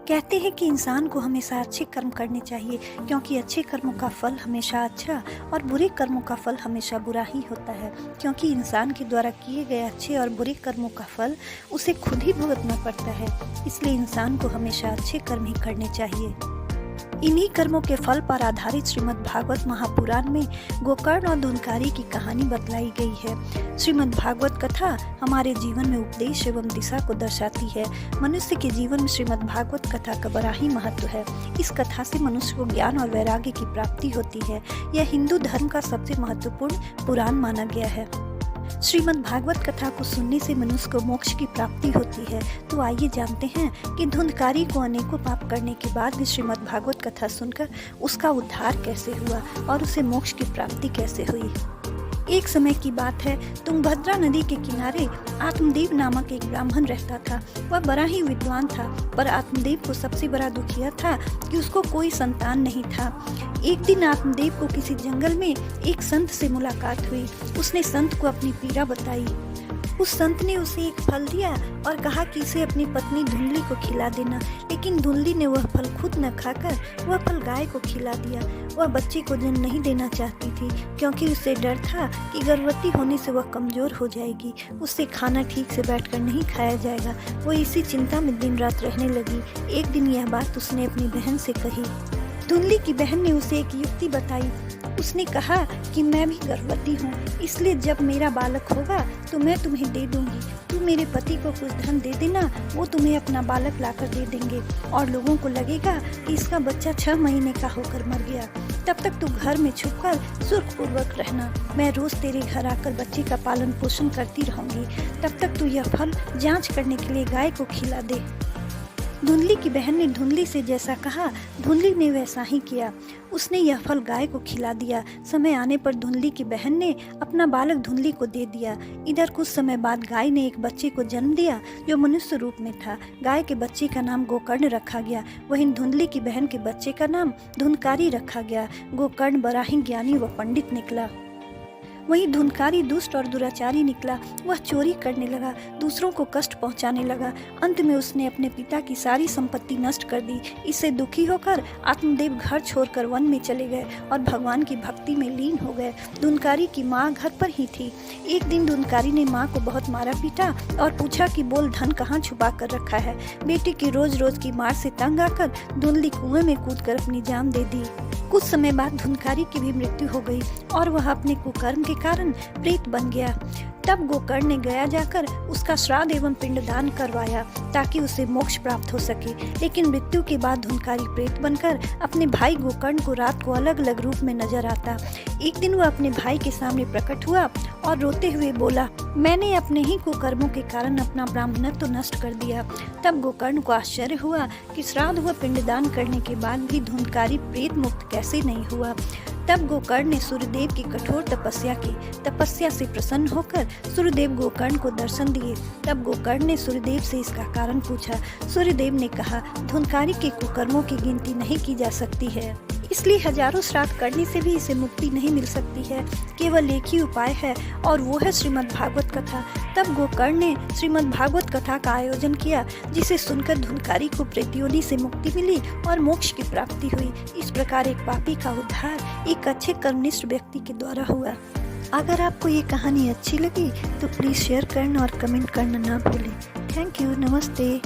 कहते हैं कि इंसान को हमेशा अच्छे कर्म करने चाहिए, क्योंकि अच्छे कर्मों का फल हमेशा अच्छा और बुरे कर्मों का फल हमेशा बुरा ही होता है। क्योंकि इंसान के द्वारा किए गए अच्छे और बुरे कर्मों का फल उसे खुद ही भुगतना पड़ता है। इसलिए इंसान को हमेशा अच्छे कर्म ही करने चाहिए। इन्हीं कर्मों के फल पर आधारित श्रीमद् भागवत महापुराण में गोकर्ण और धुंधकारी की कहानी बतलाई गई है। श्रीमद् भागवत कथा हमारे जीवन में उपदेश एवं दिशा को दर्शाती है। मनुष्य के जीवन में श्रीमद् भागवत कथा का बड़ा ही महत्व है। इस कथा से मनुष्य को ज्ञान और वैराग्य की प्राप्ति होती है। यह हिंदू धर्म का सबसे महत्वपूर्ण पुराण माना गया है। श्रीमद् भागवत कथा को सुनने से मनुष्य को मोक्ष की प्राप्ति होती है। तो आइए जानते हैं कि धुंधकारी को अनेकों पाप करने के बाद भी श्रीमद् भागवत कथा सुनकर उसका उद्धार कैसे हुआ और उसे मोक्ष की प्राप्ति कैसे हुई। एक समय की बात है, तुंगभद्रा नदी के किनारे आत्मदेव नामक एक ब्राह्मण रहता था। वह बड़ा ही विद्वान था, पर आत्मदेव को सबसे बड़ा दुख यह था कि उसको कोई संतान नहीं था। एक दिन आत्मदेव को किसी जंगल में एक संत से मुलाकात हुई। उसने संत को अपनी पीड़ा बताई। उस संत ने उसे एक फल दिया और कहा कि इसे अपनी पत्नी धुंधली को खिला देना। लेकिन धुंधली ने वह फल खुद न खाकर वह फल गाय को खिला दिया। वह बच्चे को जन्म नहीं देना चाहती थी, क्योंकि उसे डर था कि गर्भवती होने से वह कमजोर हो जाएगी, उससे खाना ठीक से बैठकर नहीं खाया जाएगा। वो इसी चिंता में दिन रात रहने लगी। एक दिन यह बात उसने अपनी बहन से कही। धुंधली की बहन ने उसे एक युक्ति बताई। उसने कहा कि मैं भी गर्भवती हूँ, इसलिए जब मेरा बालक होगा तो मैं तुम्हें दे दूंगी। तू मेरे पति को कुछ धन दे देना, वो तुम्हें अपना बालक लाकर दे देंगे और लोगों को लगेगा कि इसका बच्चा 6 महीने का होकर मर गया। तब तक तू घर में छुपकर सुखपूर्वक रहना। मैं रोज तेरे घर आकर बच्चे का पालन पोषण करती रहूंगी। तब तक तू यह फल जाँच करने के लिए गाय को खिला दे। धुंधली की बहन ने धुंधली से जैसा कहा, धुंधली ने वैसा ही किया। उसने यह फल गाय को खिला दिया। समय आने पर धुंधली की बहन ने अपना बालक धुंधली को दे दिया। इधर कुछ समय बाद गाय ने एक बच्चे को जन्म दिया जो मनुष्य रूप में था। गाय के बच्चे का नाम गोकर्ण रखा गया। वहीं धुंधली की बहन के बच्चे का नाम धुंधकारी रखा गया। गोकर्ण बड़ा ही ज्ञानी व पंडित निकला। वहीं धुंधकारी दुष्ट और दुराचारी निकला। वह चोरी करने लगा, दूसरों को कष्ट पहुंचाने लगा। अंत में उसने अपने पिता की सारी संपत्ति नष्ट कर दी। इससे दुखी होकर आत्मदेव घर छोड़कर वन में चले गए और भगवान की भक्ति में लीन हो गए। धुंधकारी की माँ घर पर ही थी। एक दिन धुंधकारी ने माँ को बहुत मारा पीटा और पूछा कि बोल धन कहाँ छुपा कर रखा है। बेटी की रोज रोज की मार से तंग आकर धुंधली कुएं में कूदकर अपनी जान दे दी। कुछ समय बाद धुंधकारी की भी मृत्यु हो गई और वह अपने कुकर्म के कारण प्रेत बन गया। तब गोकर्ण ने गया जाकर उसका श्राद्ध एवं पिंडदान करवाया ताकि उसे मोक्ष प्राप्त हो सके। लेकिन मृत्यु के बाद धुंधकारी प्रेत बनकर अपने भाई गोकर्ण को रात को अलग अलग रूप में नजर आता। एक दिन वह अपने भाई के सामने प्रकट हुआ और रोते हुए बोला, मैंने अपने ही कुकर्मों के कारण अपना ब्राह्मणत्व नष्ट कर दिया। तब गोकर्ण को आश्चर्य हुआ कि श्राद्ध व पिंडदान करने के बाद भी धुंधकारी प्रेत मुक्त कैसे नहीं हुआ। तब गोकर्ण ने सूर्यदेव की कठोर तपस्या से प्रसन्न होकर सूर्यदेव गोकर्ण को दर्शन दिए। तब गोकर्ण ने सूर्यदेव से इसका कारण पूछा। सूर्यदेव ने कहा, धुंधकारी के कुकर्मों की गिनती नहीं की जा सकती है, इसलिए हजारों श्राद्ध करने से भी इसे मुक्ति नहीं मिल सकती है। केवल एक ही उपाय है और वो है श्रीमद् भागवत कथा। तब गोकर्ण ने श्रीमद् भागवत कथा का आयोजन किया, जिसे सुनकर धुंधकारी को प्रेतयोनि से मुक्ति मिली और मोक्ष की प्राप्ति हुई। इस प्रकार एक पापी का उद्धार एक अच्छे कर्मनिष्ठ व्यक्ति के द्वारा हुआ। अगर आपको ये कहानी अच्छी लगी तो प्लीज़ शेयर करना और कमेंट करना ना भूलें। Thank you. नमस्ते।